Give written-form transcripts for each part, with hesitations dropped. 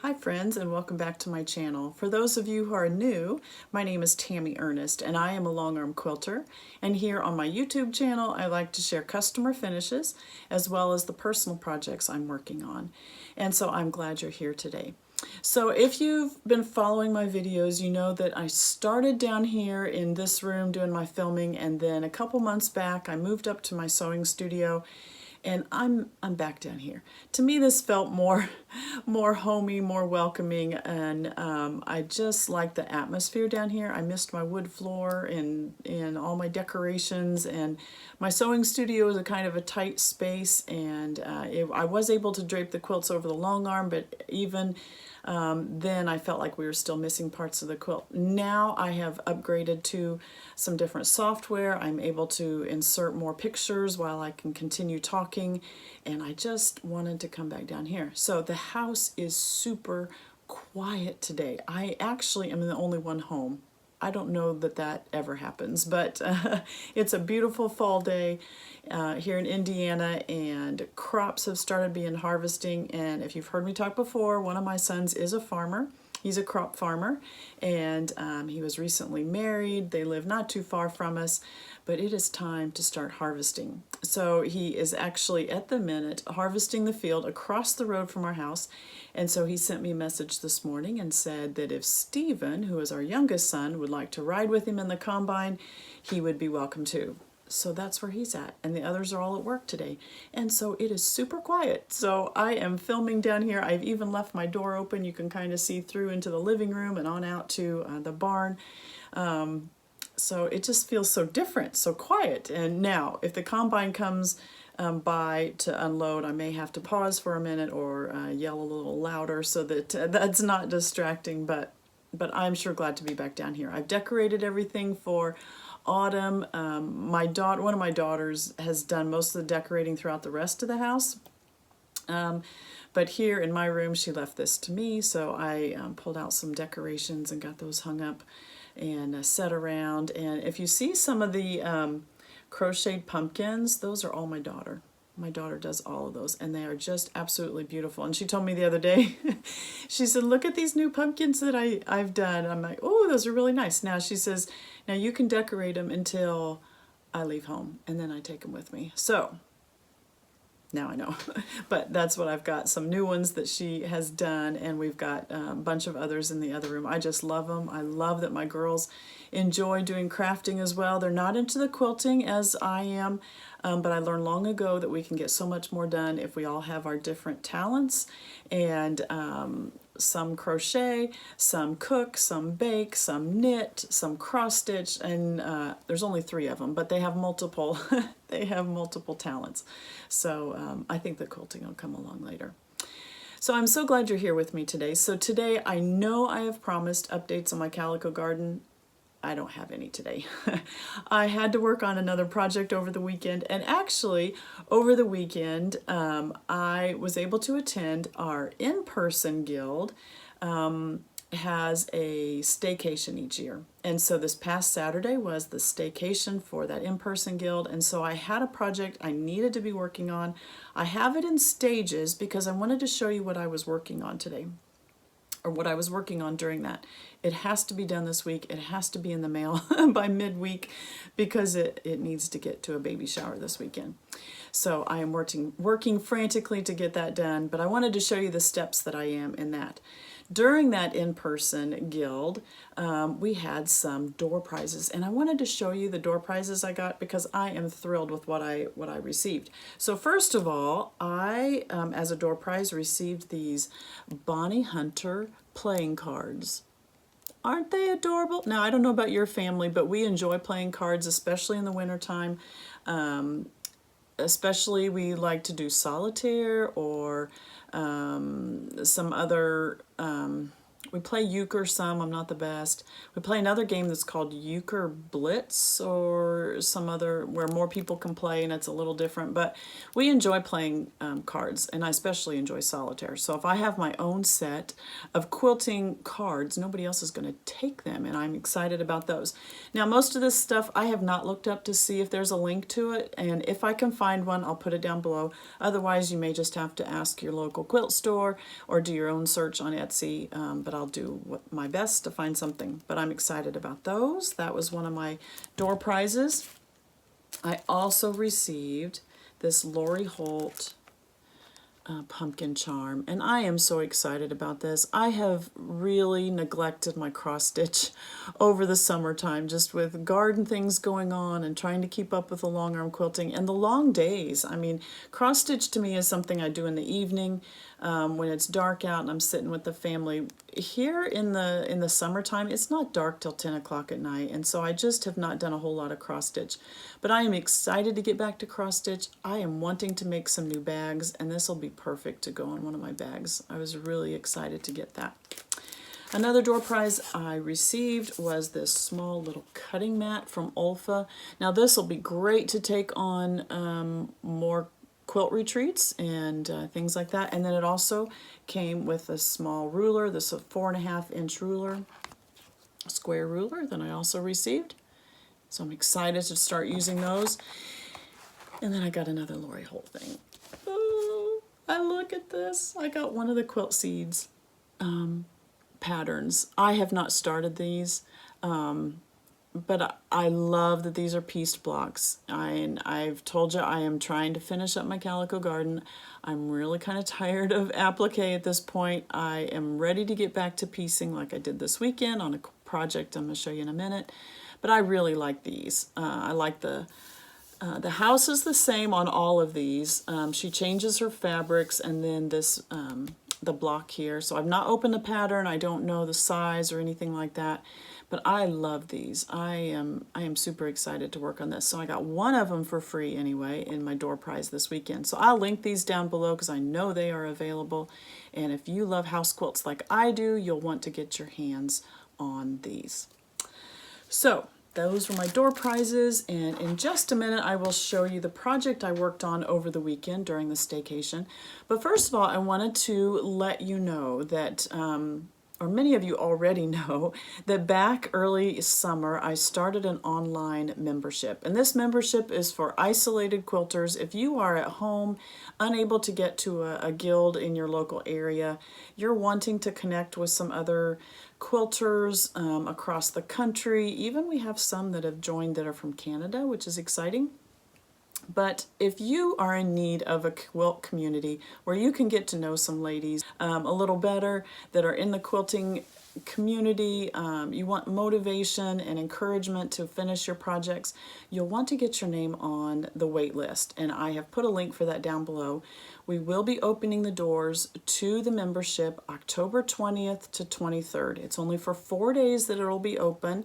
Hi friends, and welcome back to my channel. For those of you who are new, my name is Tammy Ernest and I am a longarm quilter, and here on my YouTube channel I like to share customer finishes as well as the personal projects I'm working on. And so I'm glad you're here today. So if you've been following my videos, you know that I started down here in this room doing my filming, and then a couple months back I moved up to my sewing studio, and I'm back down here. To me, this felt more homey, more welcoming, and I just like the atmosphere down here. I missed my wood floor and all my decorations, and my sewing studio is a kind of a tight space, and I was able to drape the quilts over the long arm, but even then I felt like we were still missing parts of the quilt. Now I have upgraded to some different software. I'm able to insert more pictures while I can continue talking, and I just wanted to come back down here. So the house is super quiet today. I actually am the only one home. I don't know that that ever happens, but it's a beautiful fall day here in Indiana, and crops have started being harvesting. And if you've heard me talk before, one of my sons is a farmer. He's a crop farmer, and he was recently married. They live not too far from us, but it is time to start harvesting. So he is actually at the minute harvesting the field across the road from our house. And so he sent me a message this morning and said that if Stephen, who is our youngest son, would like to ride with him in the combine, he would be welcome too. So that's where he's at, and the others are all at work today. And so it is super quiet. So I am filming down here. I've even left my door open. You can kind of see through into the living room and on out to the barn. So it just feels so different, so quiet. And now, if the combine comes by to unload, I may have to pause for a minute or yell a little louder so that that's not distracting, but I'm sure glad to be back down here. I've decorated everything for autumn. One of my daughters has done most of the decorating throughout the rest of the house. But here in my room, she left this to me, so I pulled out some decorations and got those hung up and set around. And if you see some of the crocheted pumpkins, those are all my daughter. My daughter does all of those, and they are just absolutely beautiful. And she told me the other day, she said, look at these new pumpkins that I've done. I'm like, oh, those are really nice. Now she says, now you can decorate them until I leave home, and then I take them with me. So now I know, but that's what I've got. Some new ones that she has done, and we've got a bunch of others in the other room. I just love them. I love that my girls enjoy doing crafting as well. They're not into the quilting as I am, but I learned long ago that we can get so much more done if we all have our different talents. And some crochet, some cook, some bake, some knit, some cross stitch, and there's only 3 of them, but they have multiple they have multiple talents. So I think the quilting will come along later. So I'm so glad you're here with me today. So today, I know I have promised updates on my calico garden. I don't have any today. I had to work on another project over the weekend, and actually over the weekend I was able to attend our in-person guild. Has a staycation each year, and so this past Saturday was the staycation for that in-person guild, and so I had a project I needed to be working on. I have it in stages because I wanted to show you what I was working on today, or what I was working on during that. It has to be done this week. It has to be in the mail by midweek because it needs to get to a baby shower this weekend. So I am working frantically to get that done, but I wanted to show you the steps that I am in that. During that in-person guild, we had some door prizes, and I wanted to show you the door prizes I got because I am thrilled with what I received. So first of all, I, as a door prize, received these Bonnie Hunter playing cards. Aren't they adorable? Now, I don't know about your family, but we enjoy playing cards, especially in the wintertime. Especially we like to do solitaire or some other We play euchre some, I'm not the best. We play another game that's called Euchre Blitz or some other where more people can play and it's a little different. But we enjoy playing cards, and I especially enjoy solitaire. So if I have my own set of quilting cards, nobody else is going to take them, and I'm excited about those. Now, most of this stuff I have not looked up to see if there's a link to it, and if I can find one, I'll put it down below. Otherwise, you may just have to ask your local quilt store or do your own search on Etsy, but I'll do my best to find something. But I'm excited about those. That was one of my door prizes. I also received this Lori Holt pumpkin charm, and I am so excited about this. I have really neglected my cross stitch over the summertime, just with garden things going on and trying to keep up with the long arm quilting and the long days. I mean, cross stitch to me is something I do in the evening when it's dark out and I'm sitting with the family. Here in the summertime, it's not dark till 10 o'clock at night, and so I just have not done a whole lot of cross stitch. But I am excited to get back to cross stitch. I am wanting to make some new bags, and this will be perfect to go on one of my bags. I was really excited to get that. Another door prize I received was this small little cutting mat from Olfa. Now this will be great to take on more quilt retreats and things like that. And then it also came with a small ruler. This is a 4.5-inch ruler, square ruler that I also received. So I'm excited to start using those. And then I got another Lori Holt thing. Oh, I look at this. I got one of the Quilt Seeds patterns. I have not started these. But I love that these are pieced blocks. I've told you I am trying to finish up my calico garden. I'm really kind of tired of applique at this point. I am ready to get back to piecing like I did this weekend on a project I'm going to show you in a minute. But I really like these. I like the house is the same on all of these. She changes her fabrics, and then this the block here. So I've not opened the pattern. I don't know the size or anything like that. But I love these. I am super excited to work on this. So I got one of them for free anyway in my door prize this weekend. So I'll link these down below because I know they are available. And if you love house quilts like I do, you'll want to get your hands on these. So those were my door prizes, and in just a minute I will show you the project I worked on over the weekend during the staycation. But first of all, I wanted to let you know that or many of you already know, that back early summer I started an online membership. And this membership is for isolated quilters. If you are at home, unable to get to a guild in your local area, you're wanting to connect with some other quilters across the country. Even we have some that have joined that are from Canada, which is exciting. But if you are in need of a quilt community where you can get to know some ladies a little better that are in the quilting community, you want motivation and encouragement to finish your projects, you'll want to get your name on the wait list. And I have put a link for that down below. We will be opening the doors to the membership October 20th to 23rd. It's only for 4 days that it'll be open.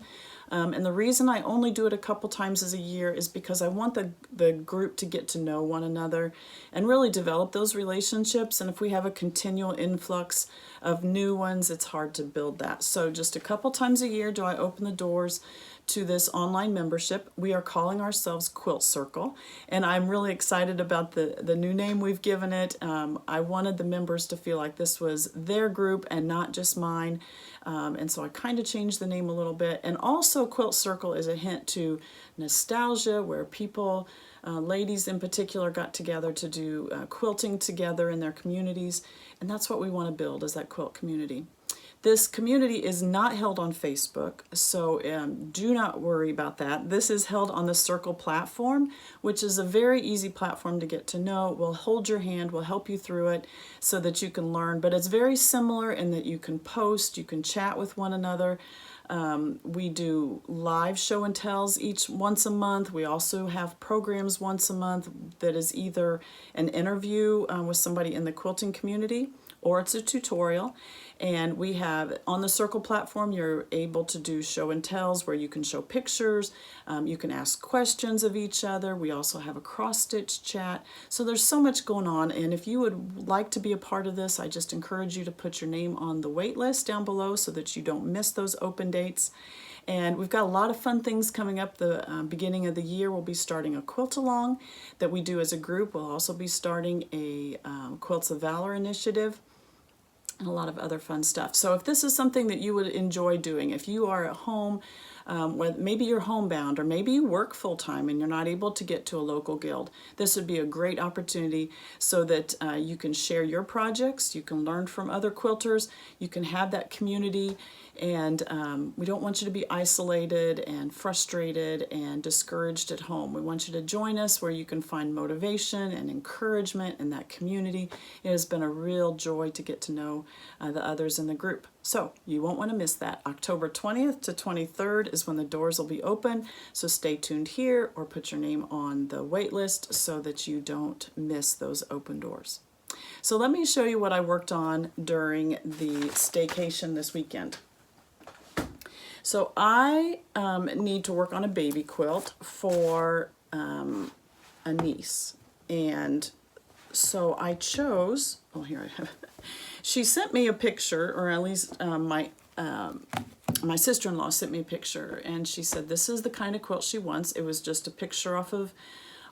And the reason I only do it a couple times a year is because I want the group to get to know one another and really develop those relationships. And if we have a continual influx of new ones, it's hard to build that. So just a couple times a year do I open the doors to this online membership. We are calling ourselves Quilt Circle, and I'm really excited about the new name we've given it. I wanted the members to feel like this was their group and not just mine, and so I kind of changed the name a little bit. And also Quilt Circle is a hint to nostalgia, where people, ladies in particular, got together to do quilting together in their communities, and that's what we want to build, is that quilt community. This community is not held on Facebook, so do not worry about that. This is held on the Circle platform, which is a very easy platform to get to know. We'll hold your hand, we'll help you through it so that you can learn. But it's very similar in that you can post, you can chat with one another. We do live show and tells once a month. We also have programs once a month that is either an interview with somebody in the quilting community, or it's a tutorial. And we have, on the Circle platform, you're able to do show and tells where you can show pictures, you can ask questions of each other. We also have a cross-stitch chat. So there's so much going on, and if you would like to be a part of this, I just encourage you to put your name on the wait list down below so that you don't miss those open dates. And we've got a lot of fun things coming up. The beginning of the year, we'll be starting a quilt along that we do as a group. We'll also be starting a Quilts of Valor initiative, and a lot of other fun stuff. So if this is something that you would enjoy doing, if you are at home, maybe you're homebound, or maybe you work full-time and you're not able to get to a local guild, this would be a great opportunity so that you can share your projects, you can learn from other quilters, you can have that community, and we don't want you to be isolated and frustrated and discouraged at home. We want you to join us where you can find motivation and encouragement in that community. It has been a real joy to get to know the others in the group. So you won't want to miss that. October 20th to 23rd is when the doors will be open. So stay tuned here or put your name on the wait list so that you don't miss those open doors. So let me show you what I worked on during the staycation this weekend. So I need to work on a baby quilt for a niece. And so I chose, oh, here I have it. She sent me a picture, or at least my sister-in-law sent me a picture, and she said this is the kind of quilt she wants. It was just a picture off of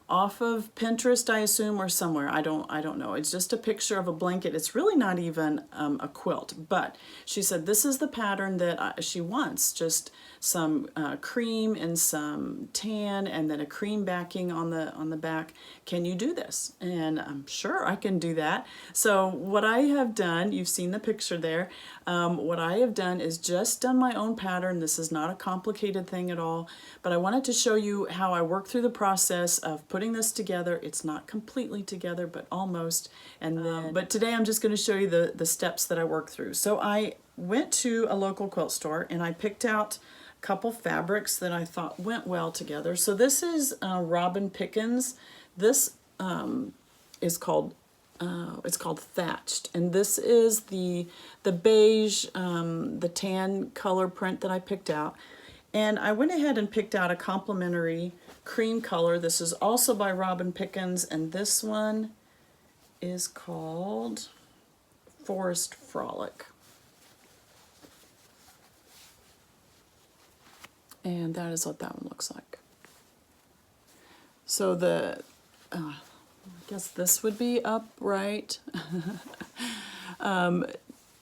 Pinterest, I assume, or somewhere. I don't know. It's just a picture of a blanket. It's really not even a quilt, but she said this is the pattern that she wants. Just some cream and some tan, and then a cream backing on the back. Can you do this? And I'm sure I can do that. So what I have done, you've seen the picture there. What I have done is just done my own pattern. This is not a complicated thing at all, but I wanted to show you how I work through the process of putting this together. It's not completely together, but almost. And then, but today I'm just going to show you the steps that I work through. So I went to a local quilt store and I picked out a couple fabrics that I thought went well together. So this is Robin Pickens. This is called it's called Thatched, and this is the beige, the tan color print that I picked out. And I went ahead and picked out a complementary cream color. This is also by Robin Pickens, and this one is called Forest Frolic. And that is what that one looks like. So I guess this would be upright.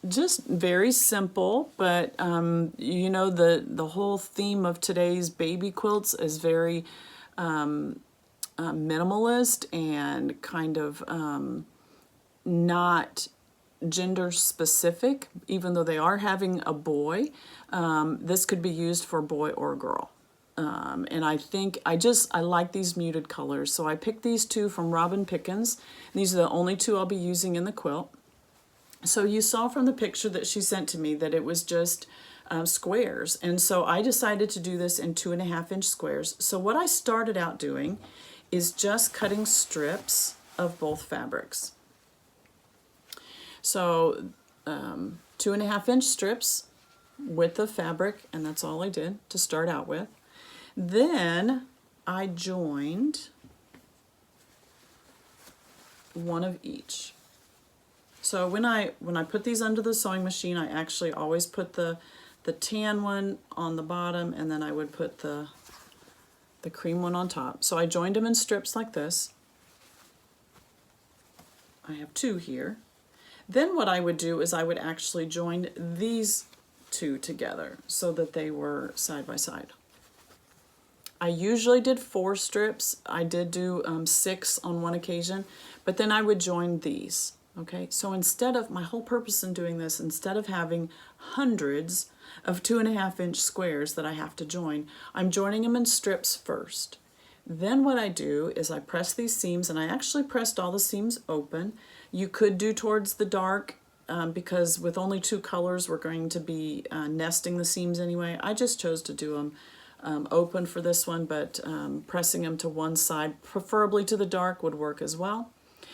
Just very simple, but you know, the whole theme of today's baby quilts is very minimalist and kind of not gender specific, even though they are having a boy. This could be used for a boy or a girl. And I think I like these muted colors. So I picked these two from Robin Pickens. These are the only two I'll be using in the quilt. So you saw from the picture that she sent to me that it was just squares. And so I decided to do this in 2.5-inch squares. So what I started out doing is just cutting strips of both fabrics. So 2.5-inch strips with the fabric, and that's all I did to start out with. Then I joined one of each. So when I put these under the sewing machine, I actually always put the tan one on the bottom, and then I would put the cream one on top. So I joined them in strips like this. I have two here. Then what I would do is I would actually join these two together so that they were side by side. I usually did 4 strips. I did do 6 on one occasion, but then I would join these. Okay, so instead of, my whole purpose in doing this, instead of having hundreds of 2.5-inch squares that I have to join, I'm joining them in strips first. Then what I do is I press these seams, and I actually pressed all the seams open. You could do towards the dark because with only 2 colors we're going to be nesting the seams anyway. I just chose to do them open for this one, but pressing them to one side, preferably to the dark, would work as well.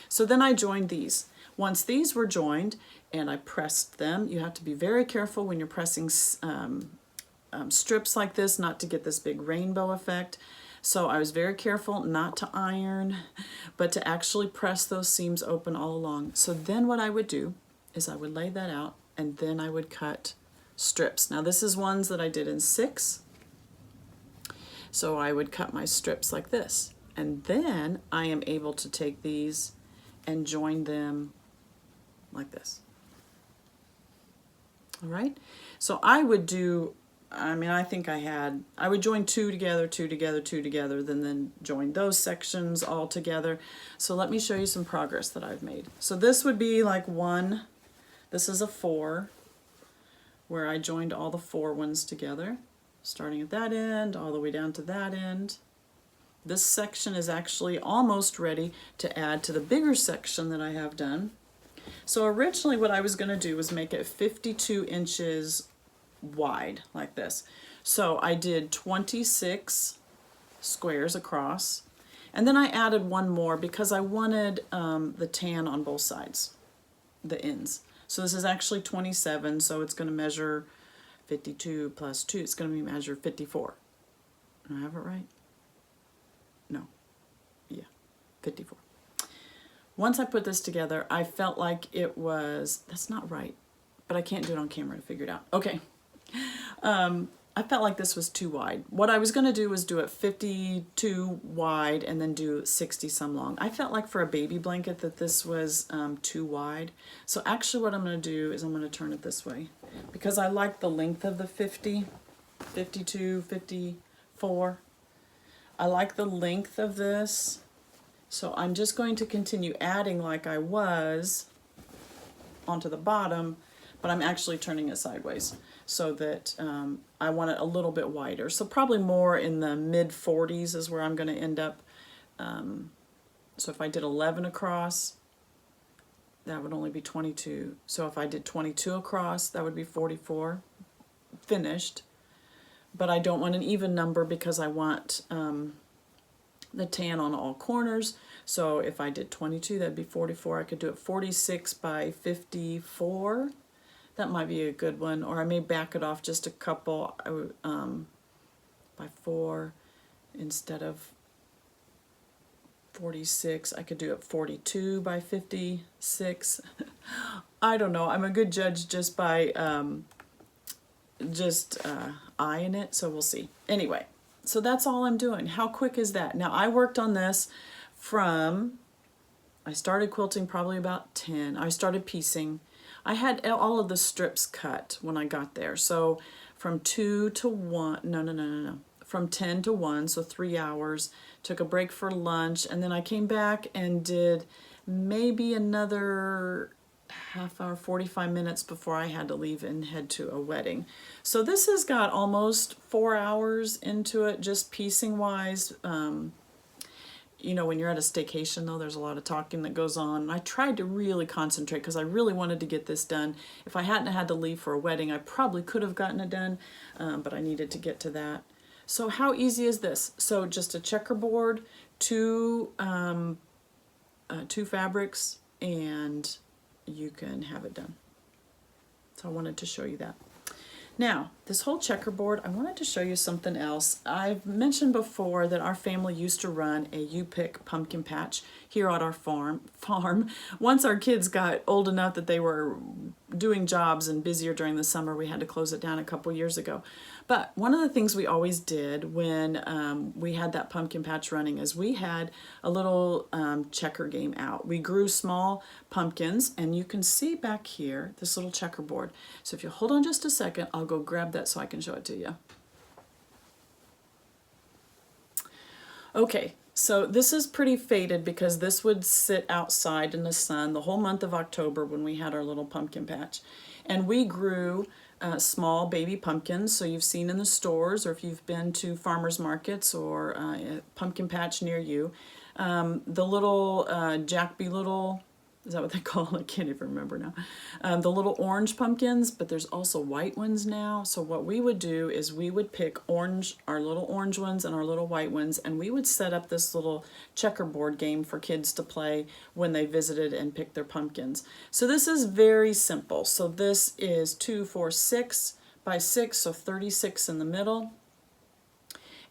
So then I joined these. Once these were joined and I pressed them, you have to be very careful when you're pressing strips like this not to get this big rainbow effect. So I was very careful not to iron, but to actually press those seams open all along. So then what I would do is I would lay that out and then I would cut strips. Now this is ones that I did in 6. So I would cut my strips like this. And then I am able to take these and join them like this. All right, so I would do, I think I would join 2 together, 2 together, 2 together, then join those sections all together. So let me show you some progress that I've made. So this would be like 1, this is a 4, where I joined all the 4 ones together, starting at that end, all the way down to that end. This section is actually almost ready to add to the bigger section that I have done. So originally what I was going to do was make it 52 inches wide like this. So I did 26 squares across, and then I added one more because I wanted the tan on both sides, the ends. So this is actually 27, so it's going to measure 52 plus 2. It's going to be measure 54. Do I have it right? No. Yeah, 54. Once I put this together, I felt like it was, that's not right, but I can't do it on camera to figure it out. Okay. I felt like this was too wide. What I was going to do was do it 52 wide and then do 60 some long. I felt like for a baby blanket that this was too wide. So actually what I'm going to do is I'm going to turn it this way because I like the length of the 50, 52, 54. I like the length of this. So I'm just going to continue adding like I was onto the bottom, but I'm actually turning it sideways so that I want it a little bit wider. So probably more in the mid 40s is where I'm going to end up. So if I did 11 across, that would only be 22. So if I did 22 across, that would be 44 finished. But I don't want an even number because I want the tan on all corners. So if I did 22, that'd be 44. I could do it 46 by 54. That might be a good one. Or I may back it off just a couple by 4 instead of 46. I could do it 42 by 56. I don't know. I'm a good judge just by eyeing it, so we'll see. Anyway. So that's all I'm doing. How quick is that? Now I worked on this I started quilting probably about 10. I started piecing. I had all of the strips cut when I got there. So from 2 to 1, no. From 10 to 1, so 3 hours. Took a break for lunch, and then I came back and did maybe another half hour, 45 minutes before I had to leave and head to a wedding. So this has got almost 4 hours into it, just piecing wise. You know, when you're at a staycation though, there's a lot of talking that goes on. I tried to really concentrate because I really wanted to get this done. If I hadn't had to leave for a wedding, I probably could have gotten it done, but I needed to get to that. So how easy is this? So just a checkerboard, two fabrics, and you can have it done. So I wanted to show you that. Now, this whole checkerboard, I wanted to show you something else. I've mentioned before that our family used to run a U-pick pumpkin patch here at our farm. Once our kids got old enough that they were doing jobs and busier during the summer, we had to close it down a couple years ago. But one of the things we always did when we had that pumpkin patch running is we had a little checker game out. We grew small pumpkins, and you can see back here this little checkerboard. So if you hold on just a second, I'll go grab that so I can show it to you. Okay, so this is pretty faded because this would sit outside in the sun the whole month of October when we had our little pumpkin patch. And we grew small baby pumpkins, so you've seen in the stores, or if you've been to farmers markets or a pumpkin patch near you, the little Jack B. Little Is that what they call it? I can't even remember now. The little orange pumpkins, but there's also white ones now. So what we would do is we would pick orange, our little orange ones and our little white ones, and we would set up this little checkerboard game for kids to play when they visited and picked their pumpkins. So this is very simple. So this is 2, 4, 6 by 6, so 36 in the middle.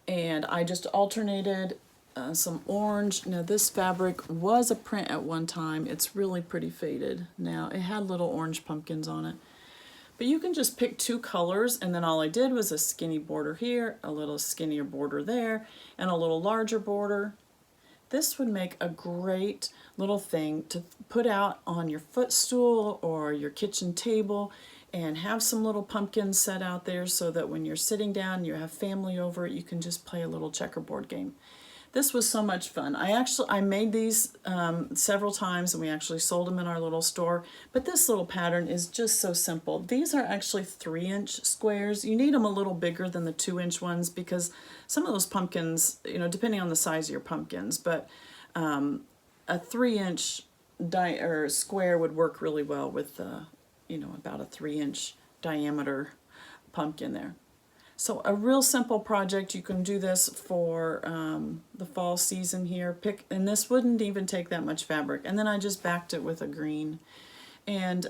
And I just alternated some orange. Now this fabric was a print at one time. It's really pretty faded now. It had little orange pumpkins on it. But you can just pick 2 colors, and then all I did was a skinny border here, a little skinnier border there, and a little larger border. This would make a great little thing to put out on your footstool or your kitchen table and have some little pumpkins set out there so that when you're sitting down, you have family over, you can just play a little checkerboard game. This was so much fun. I made these several times, and we actually sold them in our little store. But this little pattern is just so simple. These are actually 3-inch squares. You need them a little bigger than the 2-inch ones because some of those pumpkins, you know, depending on the size of your pumpkins, but a 3-inch square would work really well with, you know, about a 3-inch diameter pumpkin there. So a real simple project. You can do this for the fall season here. And this wouldn't even take that much fabric. And then I just backed it with a green. And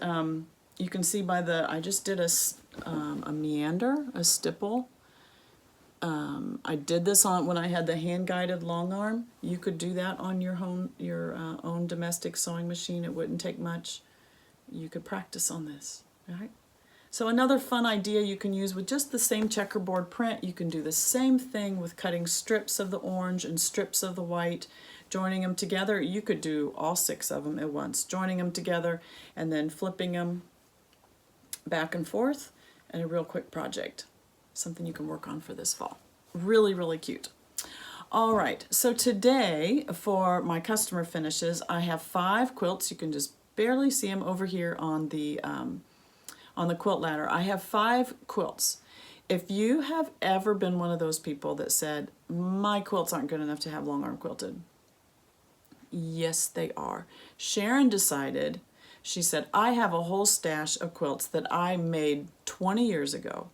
you can see by I just did a meander, a stipple. I did this on when I had the hand-guided long arm. You could do that on your own domestic sewing machine. It wouldn't take much. You could practice on this, right? So another fun idea you can use with just the same checkerboard print, you can do the same thing with cutting strips of the orange and strips of the white, joining them together. You could do all 6 of them at once, joining them together and then flipping them back and forth, and a real quick project. Something you can work on for this fall. Really, really cute. All right, so today for my customer finishes, I have 5 quilts. You can just barely see them over here on the quilt ladder. I have 5 quilts. If you have ever been one of those people that said, my quilts aren't good enough to have long arm quilted, yes, they are. Sharon decided, she said, I have a whole stash of quilts that I made 20 years ago,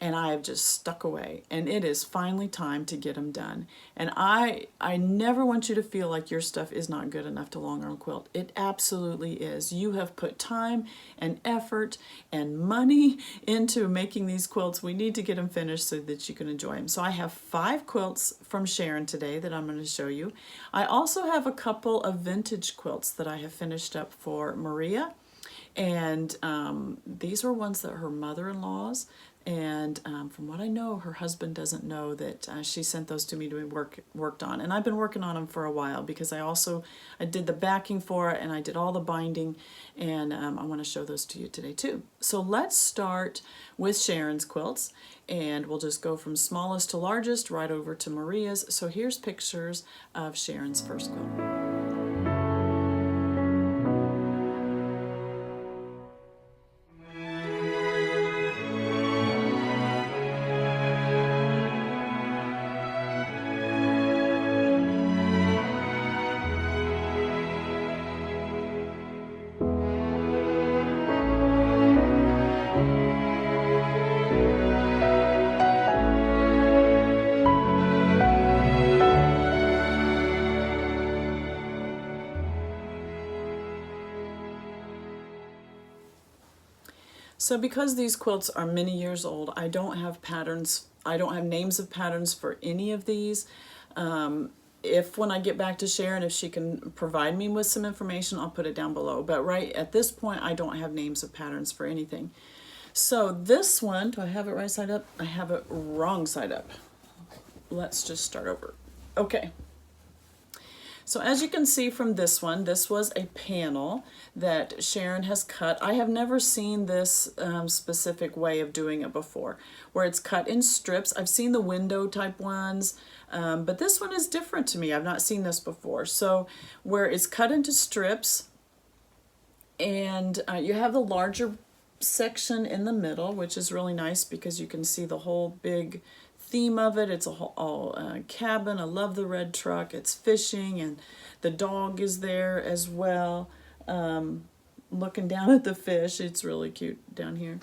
and I have just stuck away, and it is finally time to get them done. And I never want you to feel like your stuff is not good enough to long arm quilt. It absolutely is. You have put time and effort and money into making these quilts. We need to get them finished so that you can enjoy them. So I have 5 quilts from Sharon today that I'm going to show you. I also have a couple of vintage quilts that I have finished up for Maria. And these were ones that her mother-in-law's, and from what I know, her husband doesn't know that she sent those to me to be worked on. And I've been working on them for a while because I did the backing for it and I did all the binding, and I want to show those to you today too. So let's start with Sharon's quilts, and we'll just go from smallest to largest right over to Maria's. So here's pictures of Sharon's first quilt. So because these quilts are many years old, I don't have patterns, I don't have names of patterns for any of these. If when I get back to Sharon, if she can provide me with some information, I'll put it down below. But right at this point, I don't have names of patterns for anything. So this one, do I have it right side up? I have it wrong side up. Let's just start over. Okay. So as you can see from this one, this was a panel that Sharon has cut. I have never seen this specific way of doing it before, where it's cut in strips. I've seen the window type ones, but this one is different to me. I've not seen this before. So where it's cut into strips, and you have the larger section in the middle, which is really nice because you can see the whole big theme of it. It's a whole cabin. I love the red truck. It's fishing, and the dog is there as well. looking down at the fish. It's really cute down here.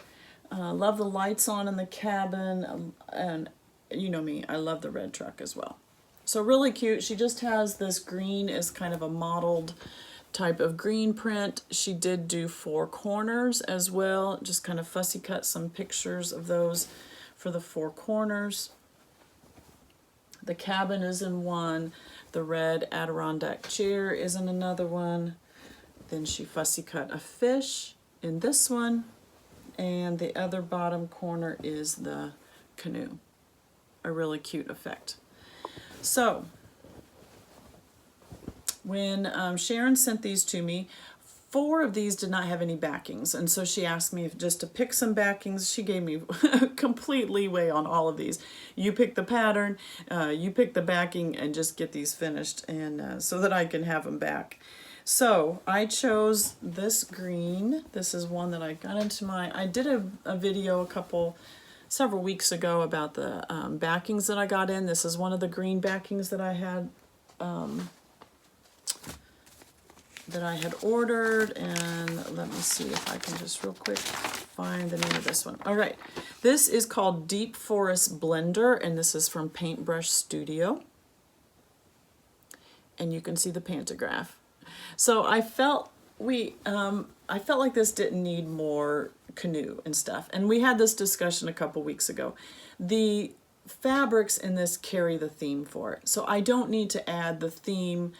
Love the lights on in the cabin, and you know me, I love the red truck as well. So really cute. She just has this green as kind of a mottled type of green print. She did do 4 corners as well, just kind of fussy cut some pictures of those for the 4 corners. The cabin is in one. The red Adirondack chair is in another one. Then she fussy cut a fish in this one. And the other bottom corner is the canoe. A really cute effect. So, when Sharon sent these to me, 4 of these did not have any backings, and so she asked me just to pick some backings. She gave me complete leeway on all of these. You pick the pattern, you pick the backing, and just get these finished, and so that I can have them back. So I chose this green. This is one that I got into I did a video several weeks ago about the backings that I got in. This is one of the green backings that I had ordered, and let me see if I can just real quick find the name of this one. All right, this is called Deep Forest Blender, and this is from Paintbrush Studio, and you can see the pantograph. So I felt like this didn't need more canoe and stuff, and we had this discussion a couple weeks ago. The fabrics in this carry the theme for it, so I don't need to add the theme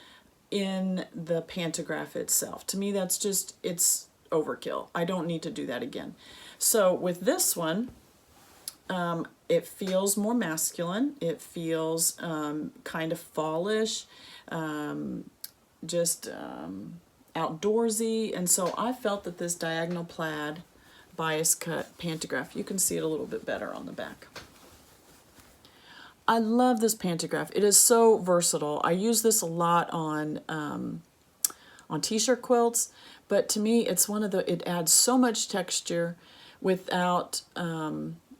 in the pantograph itself. To me, that's just, it's overkill. I don't need to do that again. So with this one, it feels more masculine. It feels kind of fallish, just outdoorsy. And so I felt that this diagonal plaid bias cut pantograph, you can see it a little bit better on the back. I love this pantograph. It is so versatile. I use this a lot on t-shirt quilts, but to me, it's it adds so much texture without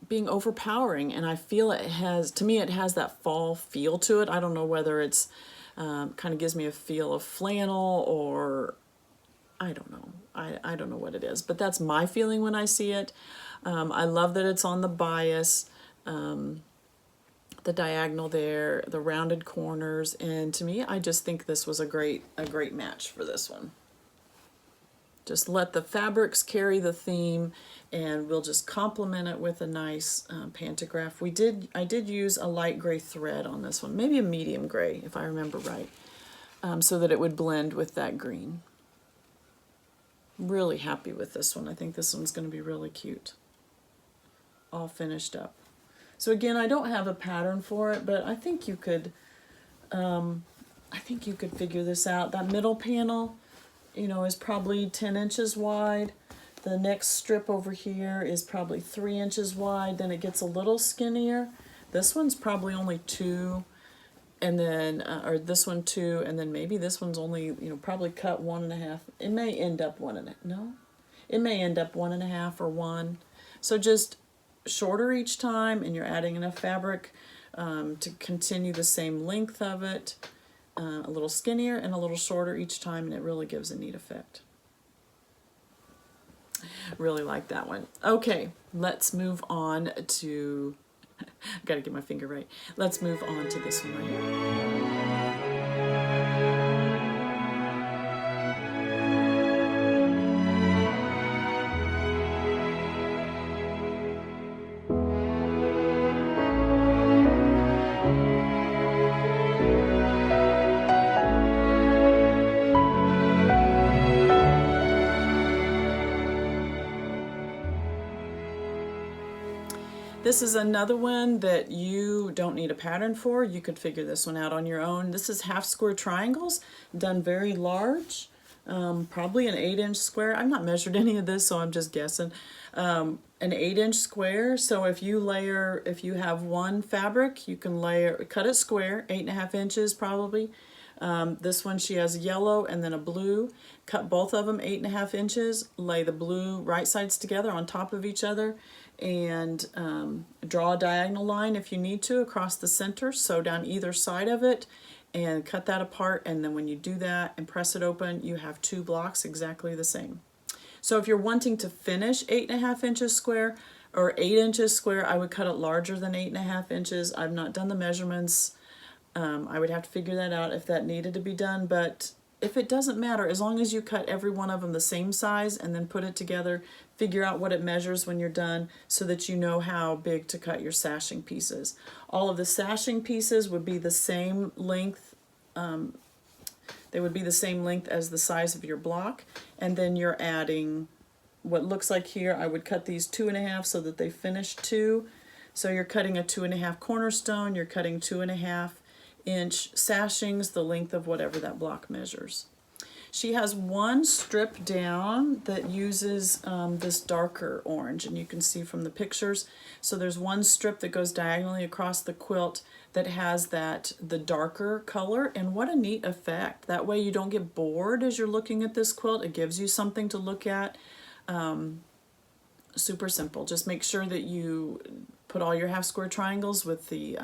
being overpowering, and I feel it has that fall feel to it. I don't know whether it's kind of gives me a feel of flannel, or I don't know. I don't know what it is, but that's my feeling when I see it. I love that it's on the bias. The diagonal there, the rounded corners, and to me, I just think this was a great match for this one. Just let the fabrics carry the theme, and we'll just complement it with a nice pantograph. I did use a light gray thread on this one, maybe a medium gray if I remember right, so that it would blend with that green. Really happy with this one. I think this one's going to be really cute. All finished up. So again, I don't have a pattern for it, but I think you could figure this out. That middle panel, is probably 10 inches wide. The next strip over here is probably 3 inches wide. Then it gets a little skinnier. This one's probably only 2, and then, or this one 2, and then maybe this one's only, probably cut 1.5. It may end up 1.5. No, it may end up 1.5 or 1. So just shorter each time, and you're adding enough fabric to continue the same length of it, a little skinnier and a little shorter each time, and it really gives a neat effect. Really like that one. Okay, let's move on to gotta get my finger right. Let's move on to this one right here. This is another one that you don't need a pattern for. You could figure this one out on your own. This is half square triangles done very large, probably an 8-inch square. I've not measured any of this, so I'm just guessing. An 8-inch square. So if you have one fabric, you can cut it square, 8.5 inches probably. This one, she has yellow and then a blue. Cut both of them 8.5 inches, lay the blue right sides together on top of each other, and draw a diagonal line if you need to across the center, sew down either side of it, and cut that apart, and then when you do that and press it open, you have 2 blocks exactly the same. So if you're wanting to finish 8.5 inches square or 8 inches square, I would cut it larger than 8.5 inches. I've not done the measurements. I would have to figure that out if that needed to be done, but if it doesn't matter, as long as you cut every one of them the same size and then put it together, figure out what it measures when you're done so that you know how big to cut your sashing pieces. All of the sashing pieces would be the same length. They would be the same length as the size of your block, and then you're adding what looks like here. I would cut these 2.5 so that they finish 2. So you're cutting a 2.5 cornerstone, you're cutting 2.5 inch sashings, the length of whatever that block measures. She has one strip down that uses this darker orange, and you can see from the pictures. So there's one strip that goes diagonally across the quilt that has the darker color, and what a neat effect. That way you don't get bored as you're looking at this quilt. It gives you something to look at. Super simple. Just make sure that you put all your half square triangles with the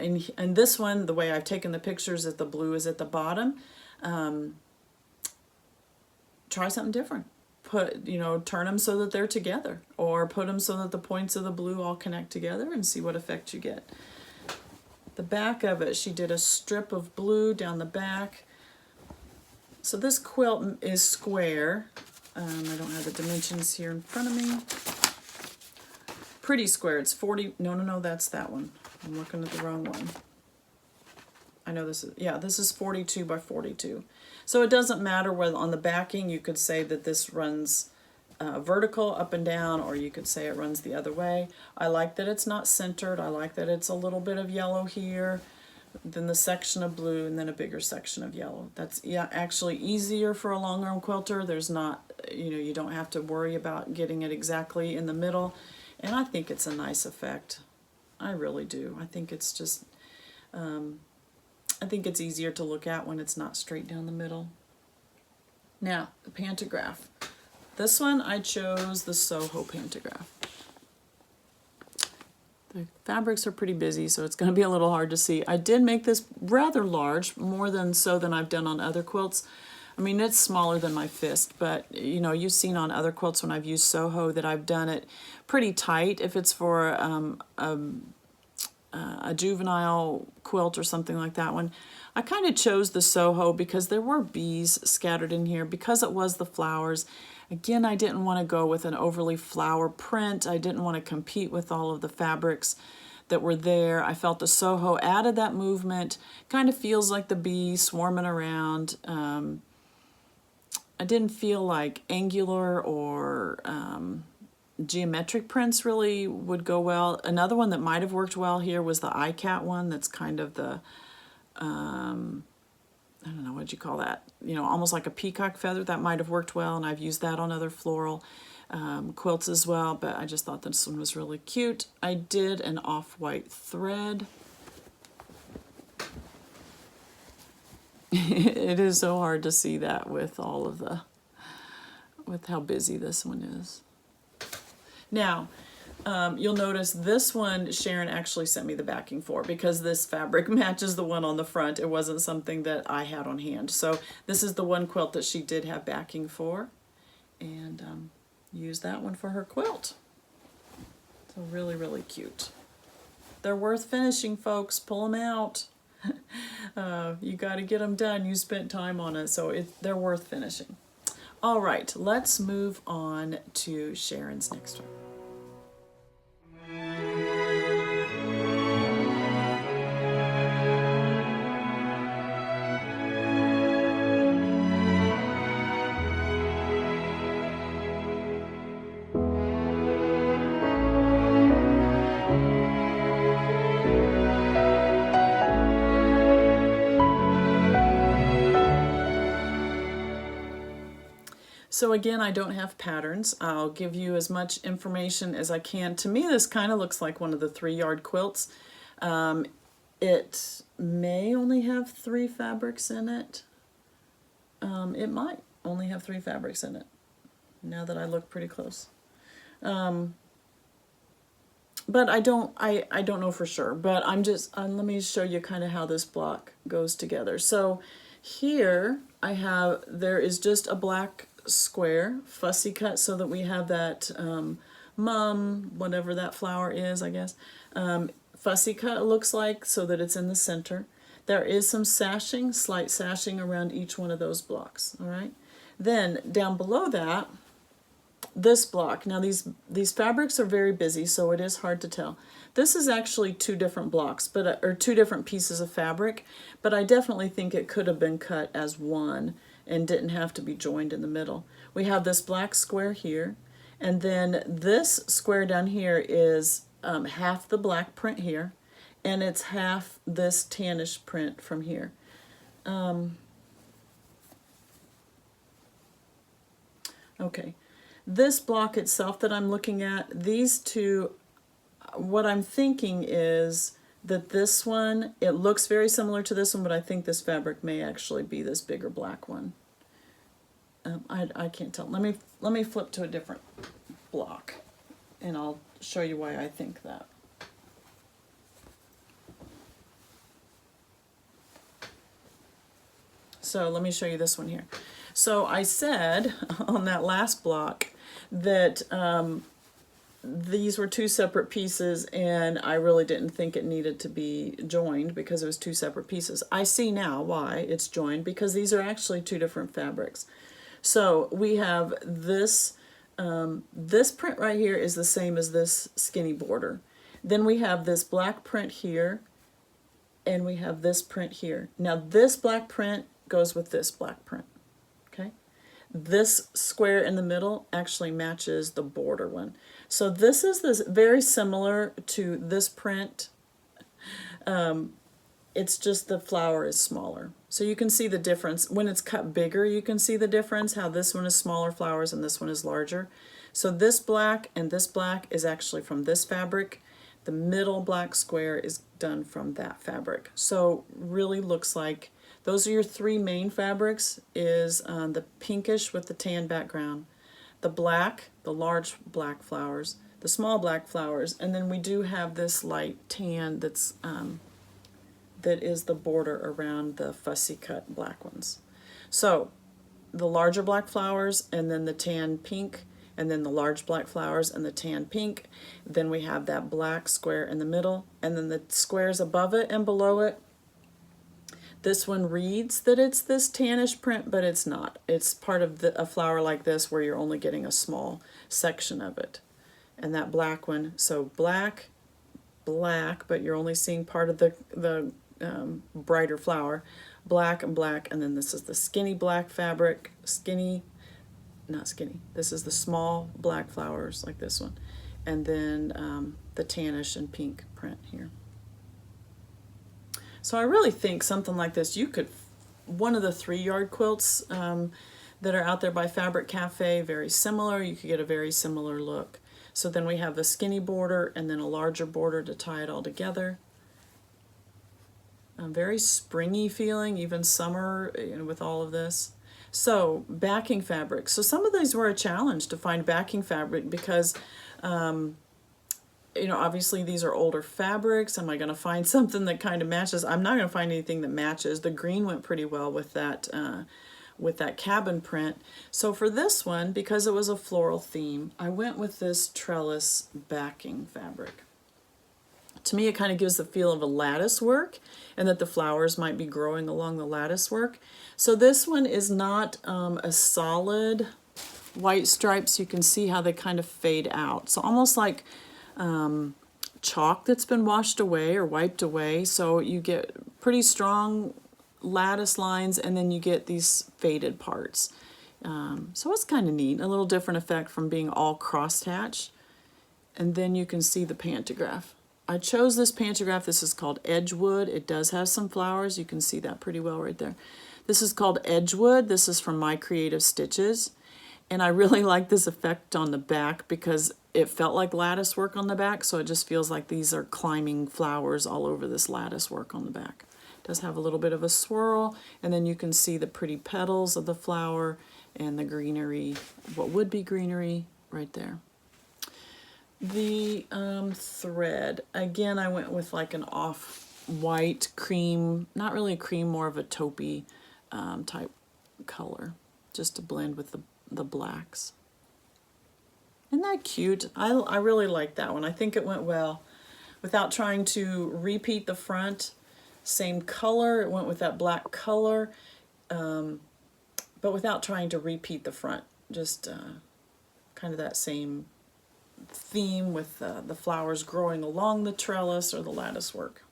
and this one, the way I've taken the pictures, that the blue is at the bottom. Try something different. Turn them so that they're together, or put them so that the points of the blue all connect together, and see what effect you get. The back of it, she did a strip of blue down the back. So this quilt is square. I don't have the dimensions here in front of me. Pretty square. It's 40. No, that's that one. I'm looking at the wrong one. I know this is, yeah, this is 42 by 42. So it doesn't matter whether on the backing you could say that this runs vertical up and down, or you could say it runs the other way. I like that it's not centered. I like that it's a little bit of yellow here, then the section of blue, and then a bigger section of yellow. That's actually easier for a long arm quilter. There's not, you don't have to worry about getting it exactly in the middle, and I think it's a nice effect. I really do. I think it's just, I think it's easier to look at when it's not straight down the middle. Now, the Pantograph. This one I chose the Soho Pantograph. The fabrics are pretty busy, so it's going to be a little hard to see. I did make this rather large, more than I've done on other quilts. I mean, it's smaller than my fist, but you've seen on other quilts when I've used Soho that I've done it pretty tight. If it's for a juvenile quilt or something like that one, I kind of chose the Soho because there were bees scattered in here, because it was the flowers. Again, I didn't want to go with an overly flower print. I didn't want to compete with all of the fabrics that were there. I felt the Soho added that movement. Kind of feels like the bee swarming around. I didn't feel like angular or geometric prints really would go well. Another one that might have worked well here was the iCat one. That's kind of the, I don't know, what'd you call that? Almost like a peacock feather. That might have worked well, and I've used that on other floral quilts as well, but I just thought this one was really cute. I did an off-white thread. It is so hard to see that with all of with how busy this one is. Now, you'll notice this one Sharon actually sent me the backing for, because this fabric matches the one on the front. It wasn't something that I had on hand. So this is the one quilt that she did have backing for, and use that one for her quilt. So really, really cute. They're worth finishing, folks. Pull them out. You got to get them done. You spent time on it, so they're worth finishing. All right, let's move on to Sharon's next one. So again, I don't have patterns. I'll give you as much information as I can. To me, this kind of looks like one of the 3-yard quilts. It may only have 3 fabrics in it. It might only have 3 fabrics in it, now that I look pretty close. but I don't know for sure, but I'm just, let me show you kind of how this block goes together. So here I have, there is just a black square, fussy cut, so that we have that mum, whatever that flower is, I guess. Fussy cut, it looks like, so that it's in the center. There is some sashing, slight sashing around each one of those blocks, all right? Then down below that, this block, now these fabrics are very busy, so it is hard to tell. This is actually two different blocks, but or two different pieces of fabric, but I definitely think it could have been cut as one and didn't have to be joined in the middle. We have this black square here, and then this square down here is half the black print here, and it's half this tannish print from here. Okay. This block itself that I'm looking at, these two, what I'm thinking is that this one, it looks very similar to this one, but I think this fabric may actually be this bigger black one. I can't tell. Let me flip to a different block, and I'll show you why I think that. So let me show you this one here. So I said on that last block that these were two separate pieces, and I really didn't think it needed to be joined because it was two separate pieces. I see now why it's joined, because these are actually two different fabrics. So we have this, this print right here is the same as this skinny border. Then we have this black print here, and we have this print here. Now this black print goes with this black print, okay? This square in the middle actually matches the border one. So this is very similar to this print. It's just the flower is smaller. So you can see the difference. When it's cut bigger, you can see the difference, how this one is smaller flowers and this one is larger. So this black and this black is actually from this fabric. The middle black square is done from that fabric. So really looks like those are your three main fabrics, is the pinkish with the tan background, the black, the large black flowers, the small black flowers, and then we do have this light tan that's that is the border around the fussy cut black ones. So the larger black flowers, and then the tan pink, and then the large black flowers and the tan pink. Then we have that black square in the middle, and then the squares above it and below it. This one reads that it's this tannish print, but it's not. It's part of a flower like this where you're only getting a small section of it. And that black one, so black, black, but you're only seeing part of the brighter flower. Black and black, and then this is the skinny black fabric, not skinny. This is the small black flowers like this one. And then the tannish and pink print here. So I really think something like this, you could, one of the 3-yard quilts that are out there by Fabric Cafe, very similar. You could get a very similar look. So then we have the skinny border and then a larger border to tie it all together. Very springy feeling, even summer, with all of this. So backing fabric. So some of these were a challenge to find backing fabric because obviously these are older fabrics. Am I going to find something that kind of matches? I'm not going to find anything that matches. The green went pretty well with that cabin print. So for this one, because it was a floral theme, I went with this Trellis backing fabric. To me, it kind of gives the feel of a lattice work, and that the flowers might be growing along the lattice work. So this one is not a solid white stripes. You can see how they kind of fade out. So almost like chalk that's been washed away or wiped away. So you get pretty strong lattice lines, and then you get these faded parts. So it's kind of neat, a little different effect from being all cross-hatch. And then you can see the pantograph. I chose this pantograph. This is called Edgewood. It does have some flowers. You can see that pretty well right there. This is called Edgewood. This is from My Creative Stitches. And I really like this effect on the back because it felt like lattice work on the back, so it just feels like these are climbing flowers all over this lattice work on the back. It does have a little bit of a swirl, and then you can see the pretty petals of the flower and the greenery, what would be greenery, right there. The thread, again, I went with like an off-white cream, not really a cream, more of a taupey type color, just to blend with the blacks. Isn't that cute? I really like that one. I think it went well. Without trying to repeat the front, same color, it went with that black color, but without trying to repeat the front, just kind of that same theme with the flowers growing along the trellis or the lattice work.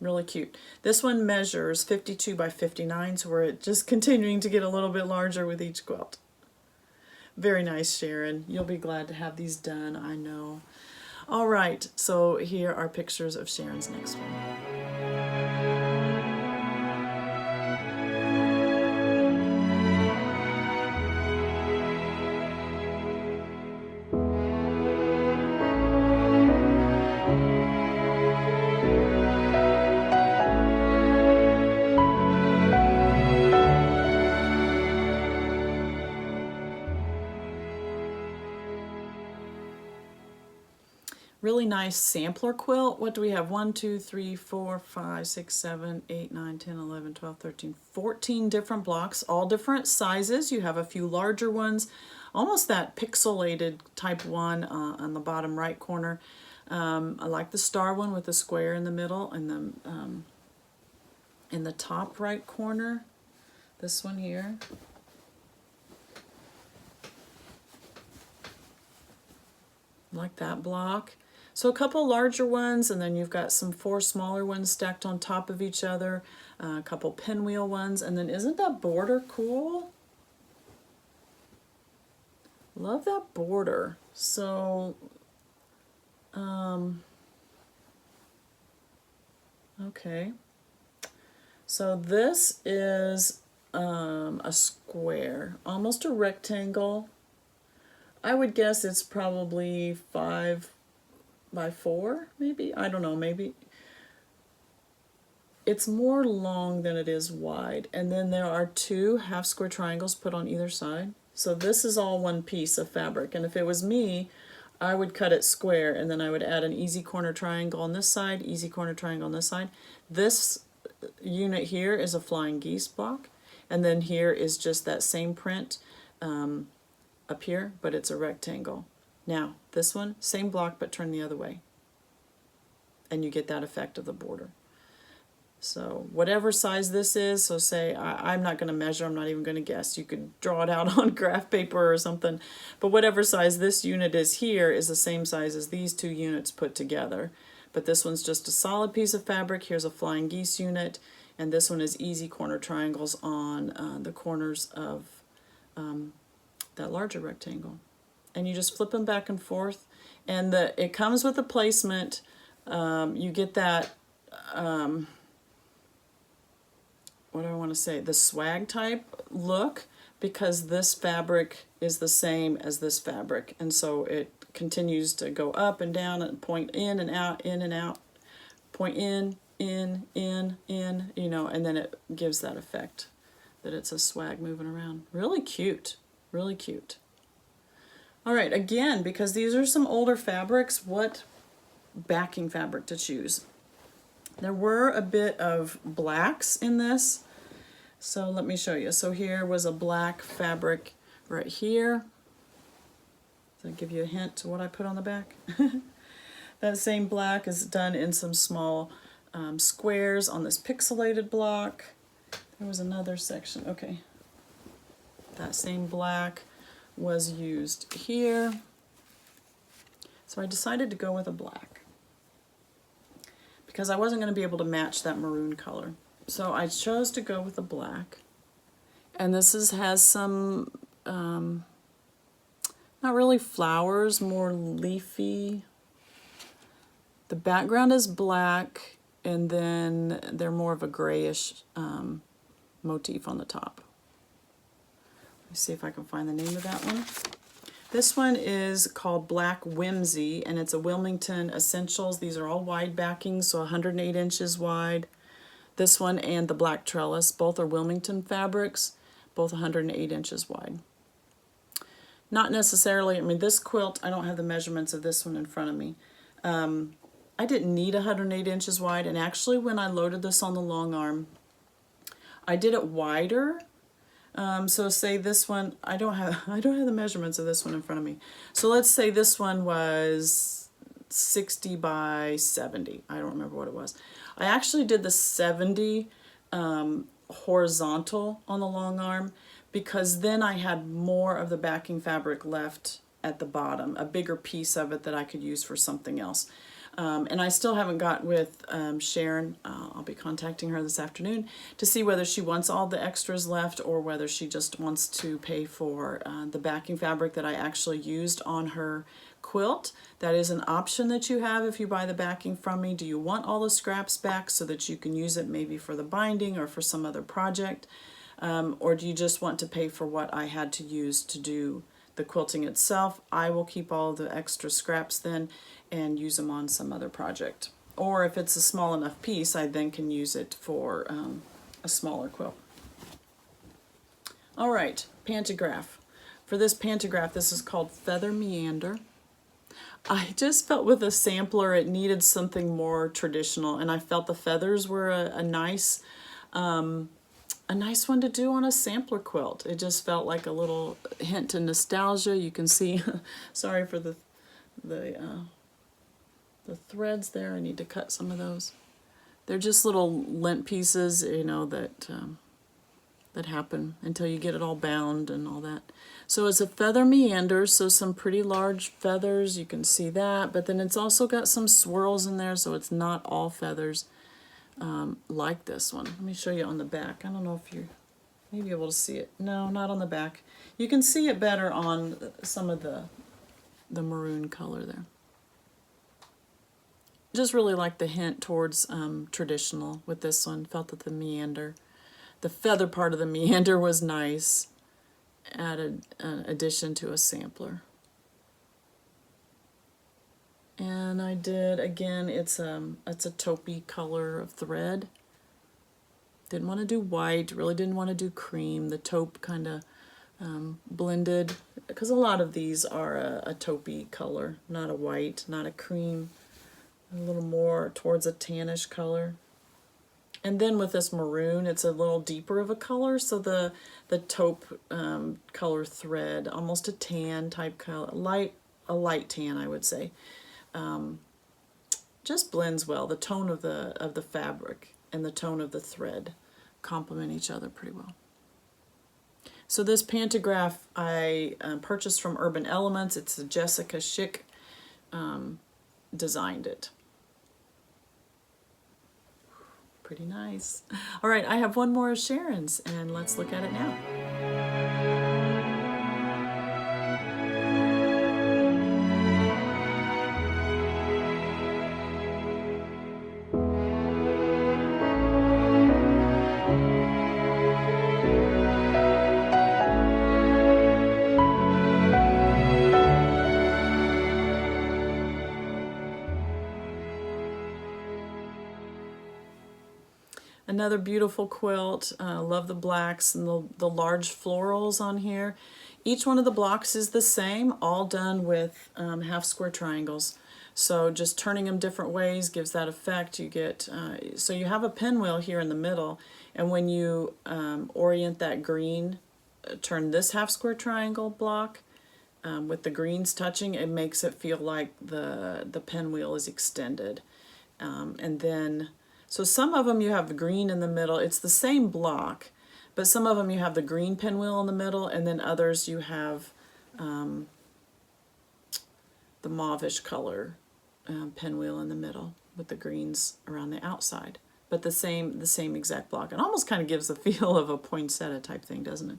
Really cute. This one measures 52 by 59, so we're just continuing to get a little bit larger with each quilt. Very nice, Sharon. You'll be glad to have these done, I know. All right, so here are pictures of Sharon's next one. Really nice sampler quilt. What do we have? 1, 2, 3, 4, 5, 6, 7, 8, 9, 10, 11, 12, 13, 14 different blocks, all different sizes. You have a few larger ones, almost that pixelated type one on the bottom right corner. I like the star one with the square in the middle, and in the top right corner, this one here. Like that block. So a couple larger ones, and then you've got some 4 smaller ones stacked on top of each other, a couple pinwheel ones, and then isn't that border cool? Love that border. So, okay. So this is a square, almost a rectangle. I would guess it's probably 5 by 4, maybe. I don't know, maybe. It's more long than it is wide. And then there are 2 half square triangles put on either side. So this is all one piece of fabric. And if it was me, I would cut it square, and then I would add an easy corner triangle on this side, easy corner triangle on this side. This unit here is a flying geese block. And then here is just that same print up here, but it's a rectangle. Now, this one, same block, but turn the other way. And you get that effect of the border. So whatever size this is, so say, I'm not going to measure, I'm not even going to guess. You could draw it out on graph paper or something. But whatever size this unit is here is the same size as these 2 units put together. But this one's just a solid piece of fabric. Here's a flying geese unit. And this one is easy corner triangles on the corners of that larger rectangle. And you just flip them back and forth, and it comes with a placement. You get that, what do I want to say, the swag type look, because this fabric is the same as this fabric, and so it continues to go up and down and point in and out, point in, you know, and then it gives that effect that it's a swag moving around. Really cute, really cute. All right, again, because these are some older fabrics, what backing fabric to choose? There were a bit of blacks in this, so let me show you. So here was a black fabric right here. Does that give you a hint to what I put on the back? That same black is done in some small squares on this pixelated block. There was another section, okay. That same black was used here. So I decided to go with a black because I wasn't going to be able to match that maroon color. So I chose to go with a black. And this has some, not really flowers, more leafy. The background is black, and then they're more of a grayish motif on the top. Let's see if I can find the name of that one. This one is called Black Whimsy, and it's a Wilmington Essentials. These are all wide backings, so 108 inches wide. This one and the Black Trellis, both are Wilmington fabrics, both 108 inches wide. not necessarily, I mean, this quilt, I don't have the measurements of this one in front of me. I didn't need 108 inches wide, and actually when I loaded this on the long arm, I did it wider. So say this one, I don't have the measurements of this one in front of me. So let's say this one was 60 by 70. I don't remember what it was. I actually did the 70 horizontal on the long arm, because then I had more of the backing fabric left at the bottom, a bigger piece of it that I could use for something else. And I still haven't got with Sharon. I'll be contacting her this afternoon to see whether she wants all the extras left or whether she just wants to pay for the backing fabric that I actually used on her quilt. That is an option that you have if you buy the backing from me. Do you want all the scraps back so that you can use it maybe for the binding or for some other project? Or do you just want to pay for what I had to use to do the quilting itself? I will keep all the extra scraps then and use them on some other project. Or if it's a small enough piece, I then can use it for a smaller quilt. All right, Pantograph. For this Pantograph, this is called Feather Meander. I just felt with a sampler it needed something more traditional, and I felt the feathers were a nice one to do on a sampler quilt. It just felt like a little hint to nostalgia. You can see, sorry for the threads there. I need to cut some of those. They're just little lint pieces, you know, that happen until you get it all bound and all that. So it's a feather meander, so some pretty large feathers, you can see that, but then it's also got some swirls in there, so it's not all feathers like this one. Let me show you on the back. I don't know if you may be able to see it. No, not on the back. You can see it better on some of the maroon color there. Just really like the hint towards traditional with this one. Felt that the feather part of the meander was nice. Added an addition to a sampler. And I did, again, it's a taupey color of thread. Didn't want to do white, really didn't want to do cream. The taupe kind of blended, because a lot of these are a taupey color, not a white, not a cream. A little more towards a tannish color. And then with this maroon, it's a little deeper of a color, so the taupe color thread, almost a tan type color, a light tan, I would say, just blends well. The tone of the fabric and the tone of the thread complement each other pretty well. So this Pantograph I purchased from Urban Elements. It's Jessica Schick designed it. Pretty nice. All right, I have one more of Sharon's, and let's look at it now. Another beautiful quilt. Love the blacks and the large florals on here. Each one of the blocks is the same, all done with half square triangles. So just turning them different ways gives that effect. You get, so you have a pinwheel here in the middle, and when you orient that green, turn this half square triangle block with the greens touching, it makes it feel like the pinwheel is extended. And then, so some of them you have the green in the middle. It's the same block, but some of them you have the green pinwheel in the middle, and then others you have the mauve-ish color pinwheel in the middle with the greens around the outside. But the same exact block. It almost kind of gives the feel of a poinsettia type thing, doesn't it?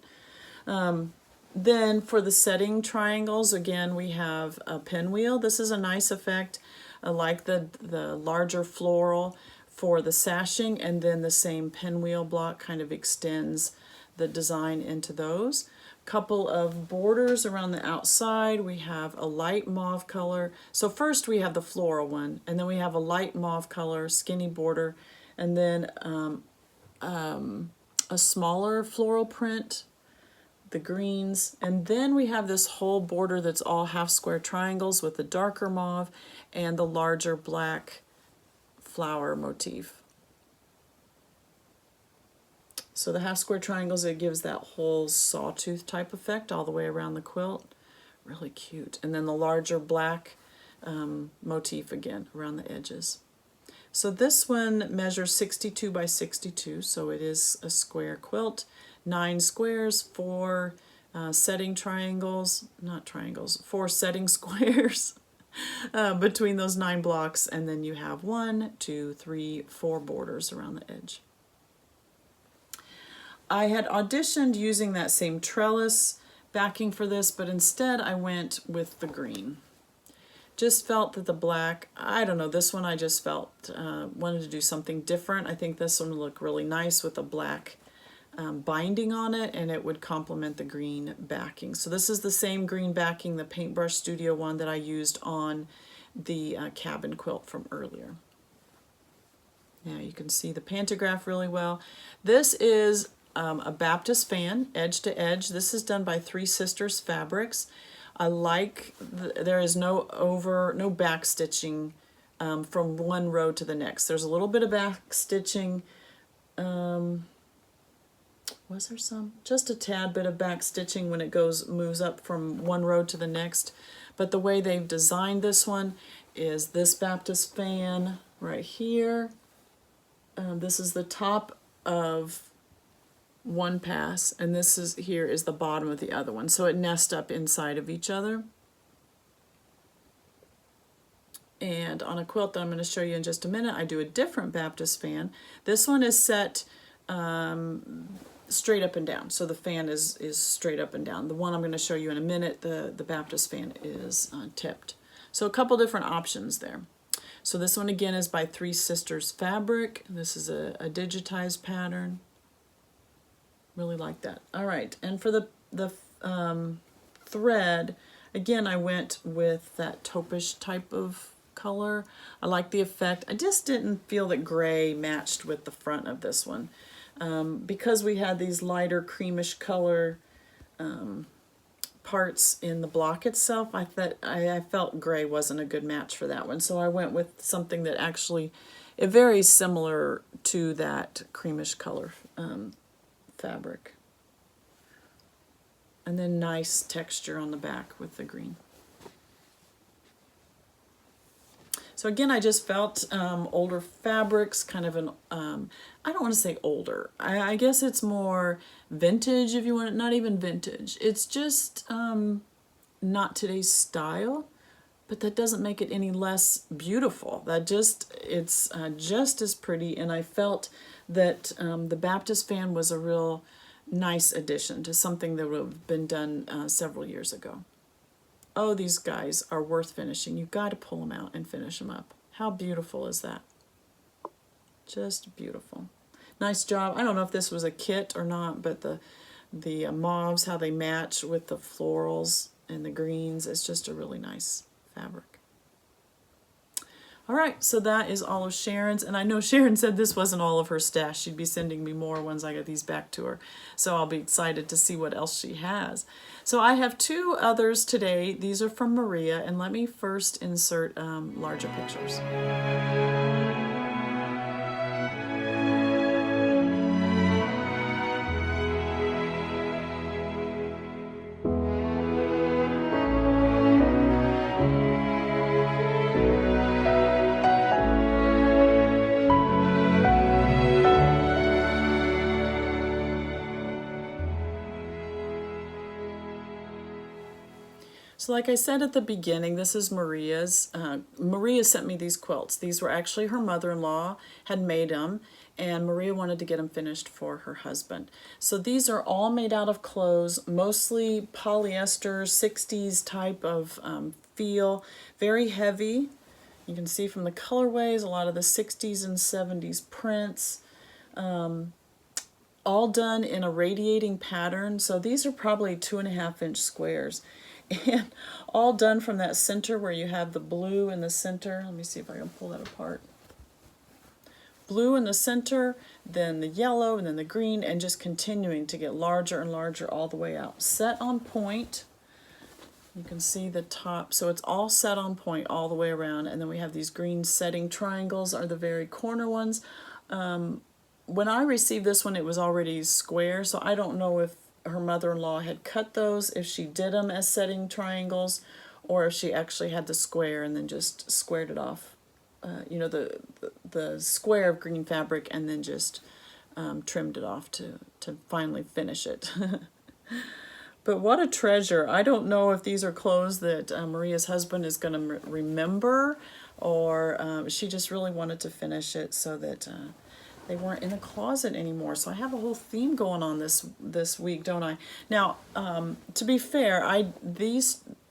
Then for the setting triangles, again, we have a pinwheel. This is a nice effect. I like the larger floral for the sashing, and then the same pinwheel block kind of extends the design into those. Couple of borders around the outside. We have a light mauve color. So first we have the floral one, and then we have a light mauve color, skinny border, and then a smaller floral print. the greens. And then we have this whole border that's all half square triangles with the darker mauve and the larger black flower motif. So the half square triangles, it gives that whole sawtooth type effect all the way around the quilt. Really cute. And then the larger black motif again around the edges. So this one measures 62 by 62, so it is a square quilt. 9 squares, 4 setting triangles, not triangles, 4 setting squares between those 9 blocks, and then you have 1, 2, 3, 4 borders around the edge. I had auditioned using that same trellis backing for this, but instead I went with the green. Just felt that the black, I don't know, this one I just felt wanted to do something different. I think this one would look really nice with a black binding on it, and it would complement the green backing. So this is the same green backing, the Paintbrush Studio one that I used on the cabin quilt from earlier. Now you can see the pantograph really well. This is a Baptist fan, edge to edge. This is done by Three Sisters Fabrics. I like, there is no back stitching from one row to the next. There's a little bit of back stitching. Was there some? Just a tad bit of back stitching when it moves up from one row to the next. But the way they've designed this one is this Baptist fan right here. This is the top of one pass, and this is here is the bottom of the other one, so it nests up inside of each other. And on a quilt that I'm going to show you in just a minute, I do a different Baptist fan. This one is set straight up and down, so the fan is straight up and down. The one I'm going to show you in a minute, the Baptist fan is tipped. So a couple different options there. So this one again is by Three Sisters Fabric. This is a digitized pattern. Really like that. All right, and for the thread, again, I went with that taupish type of color. I like the effect. I just didn't feel that gray matched with the front of this one. Because we had these lighter creamish color parts in the block itself, I felt gray wasn't a good match for that one. So I went with something that actually, it very similar to that creamish color fabric. And then nice texture on the back with the green. So again, I just felt older fabrics, kind of an, I don't want to say older. I guess it's more vintage if you want it, not even vintage. It's just not today's style, but that doesn't make it any less beautiful. It's just as pretty, and I felt that the Baptist fan was a real nice addition to something that would have been done several years ago. Oh, these guys are worth finishing. You've got to pull them out and finish them up. How beautiful is that? Just beautiful. Nice job. I don't know if this was a kit or not, but the mauves, how they match with the florals and the greens, it's just a really nice fabric. All right, so that is all of Sharon's, and I know Sharon said this wasn't all of her stash. She'd be sending me more once I get these back to her, so I'll be excited to see what else she has. So I have 2 others today. These are from Maria, and let me first insert larger pictures. So like I said at the beginning, this is Maria's. Maria sent me these quilts. These were actually her mother-in-law had made them, and Maria wanted to get them finished for her husband. So these are all made out of clothes, mostly polyester, 60s type of feel, very heavy. You can see from the colorways, a lot of the 60s and 70s prints. All done in a radiating pattern. So these are probably 2.5-inch squares. And all done from that center where you have the blue in the center. Let me see if I can pull that apart. blue in the center, then the yellow, and then the green, and just continuing to get larger and larger all the way out. Set on point. You can see the top, so it's all set on point all the way around, and then we have these green setting triangles are the very corner ones. When I received this one, it was already square, so I don't know if her mother-in-law had cut those, if she did them as setting triangles, or if she actually had the square and then just squared it off. You know, the square of green fabric, and then just trimmed it off to finally finish it. But what a treasure. I don't know if these are clothes that Maria's husband is going to remember, or she just really wanted to finish it so that they weren't in a closet anymore. So I have a whole theme going on this week, don't I? Now, to be fair,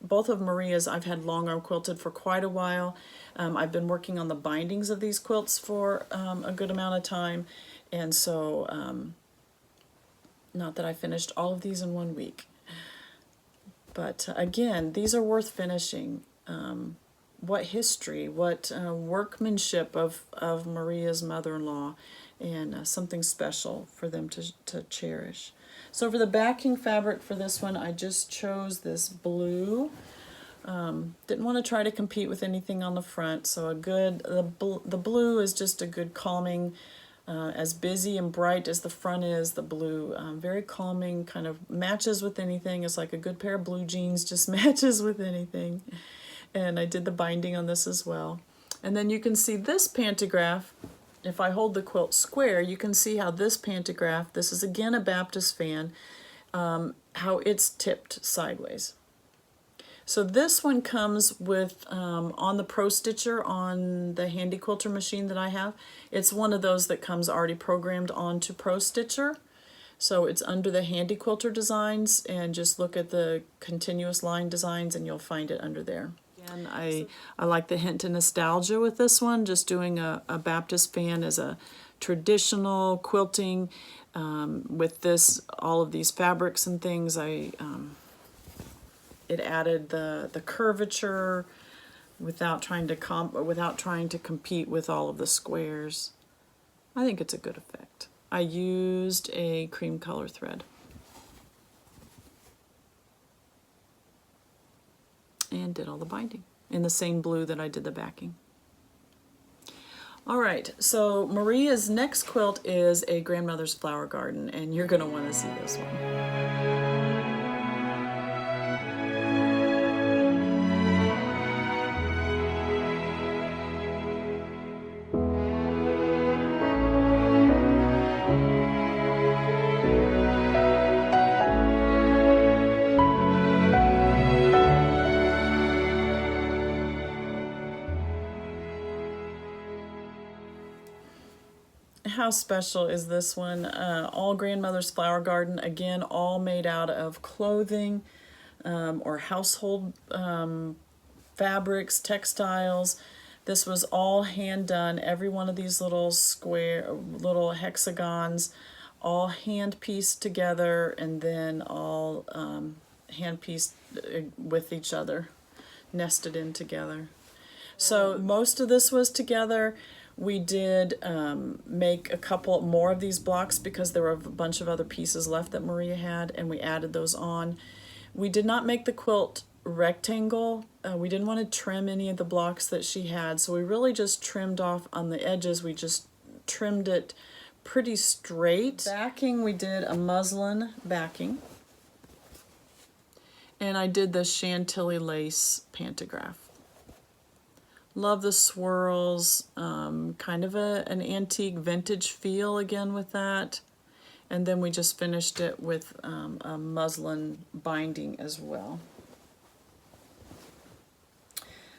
both of Maria's, I've had long arm quilted for quite a while. I've been working on the bindings of these quilts for a good amount of time, and so not that I finished all of these in 1 week. But again, these are worth finishing. What history, what workmanship of Maria's mother-in-law, and something special for them to cherish. So for the backing fabric for this one, I just chose this blue. Didn't want to try to compete with anything on the front, so the blue is just a good calming, as busy and bright as the front is, the blue, very calming, kind of matches with anything. It's like a good pair of blue jeans, just matches with anything. And I did the binding on this as well. And then you can see this pantograph. If I hold the quilt square, you can see how this pantograph, this is again a Baptist fan, how it's tipped sideways. So this one comes with, on the Pro Stitcher on the Handy Quilter machine that I have, it's one of those that comes already programmed onto Pro Stitcher. So it's under the Handy Quilter designs, and just look at the continuous line designs and you'll find it under there. And I like the hint of nostalgia with this one, just doing a Baptist fan as a traditional quilting with this, all of these fabrics and things. It added the curvature without trying to compete with all of the squares. I think it's a good effect. I used a cream color thread. And did all the binding in the same blue that I did the backing. All right, so Maria's next quilt is a Grandmother's Flower Garden, and you're going to want to see this one. How special is this one? All Grandmother's Flower Garden, again, all made out of clothing or household fabrics, textiles. This was all hand done. Every one of these little hexagons, all hand pieced together, and then all hand pieced with each other, nested in together. So most of this was together. We did make a couple more of these blocks because there were a bunch of other pieces left that Maria had, and we added those on. We did not make the quilt rectangle. We didn't want to trim any of the blocks that she had, so we really just trimmed off on the edges. We just trimmed it pretty straight. Backing, we did a muslin backing, and I did the Chantilly lace pantograph. Love the swirls, kind of an antique vintage feel again with that. And then we just finished it with a muslin binding as well.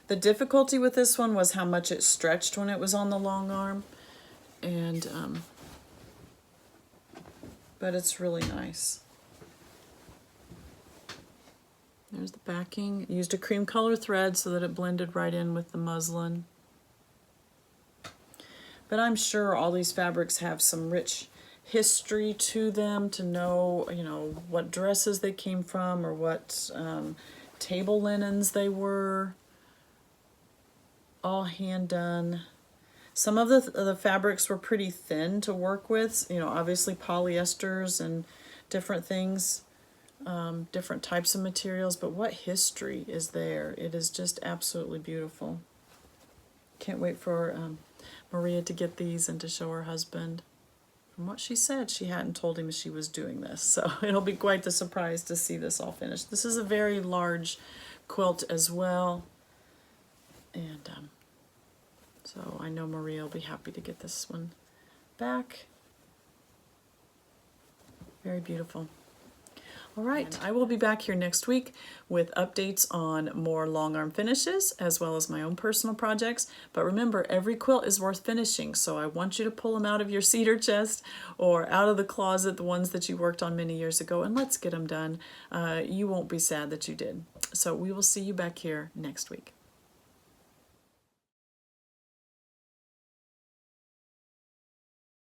The difficulty with this one was how much it stretched when it was on the long arm. And, but it's really nice. There's the backing. Used a cream color thread so that it blended right in with the muslin. But I'm sure all these fabrics have some rich history to them, to know, you know, what dresses they came from or what table linens they were. All hand done. Some of the fabrics were pretty thin to work with, you know, obviously polyesters and different things, different types of materials, but what history is there? It is just absolutely beautiful. Can't wait for Maria to get these and to show her husband. From what she said, she hadn't told him she was doing this, so it'll be quite the surprise to see this all finished. This is a very large quilt as well, and so I know Maria will be happy to get this one back. Very beautiful. All right, I will be back here next week with updates on more long arm finishes as well as my own personal projects. But remember, every quilt is worth finishing, so I want you to pull them out of your cedar chest or out of the closet, the ones that you worked on many years ago, and let's get them done. You won't be sad that you did. So we will see you back here next week.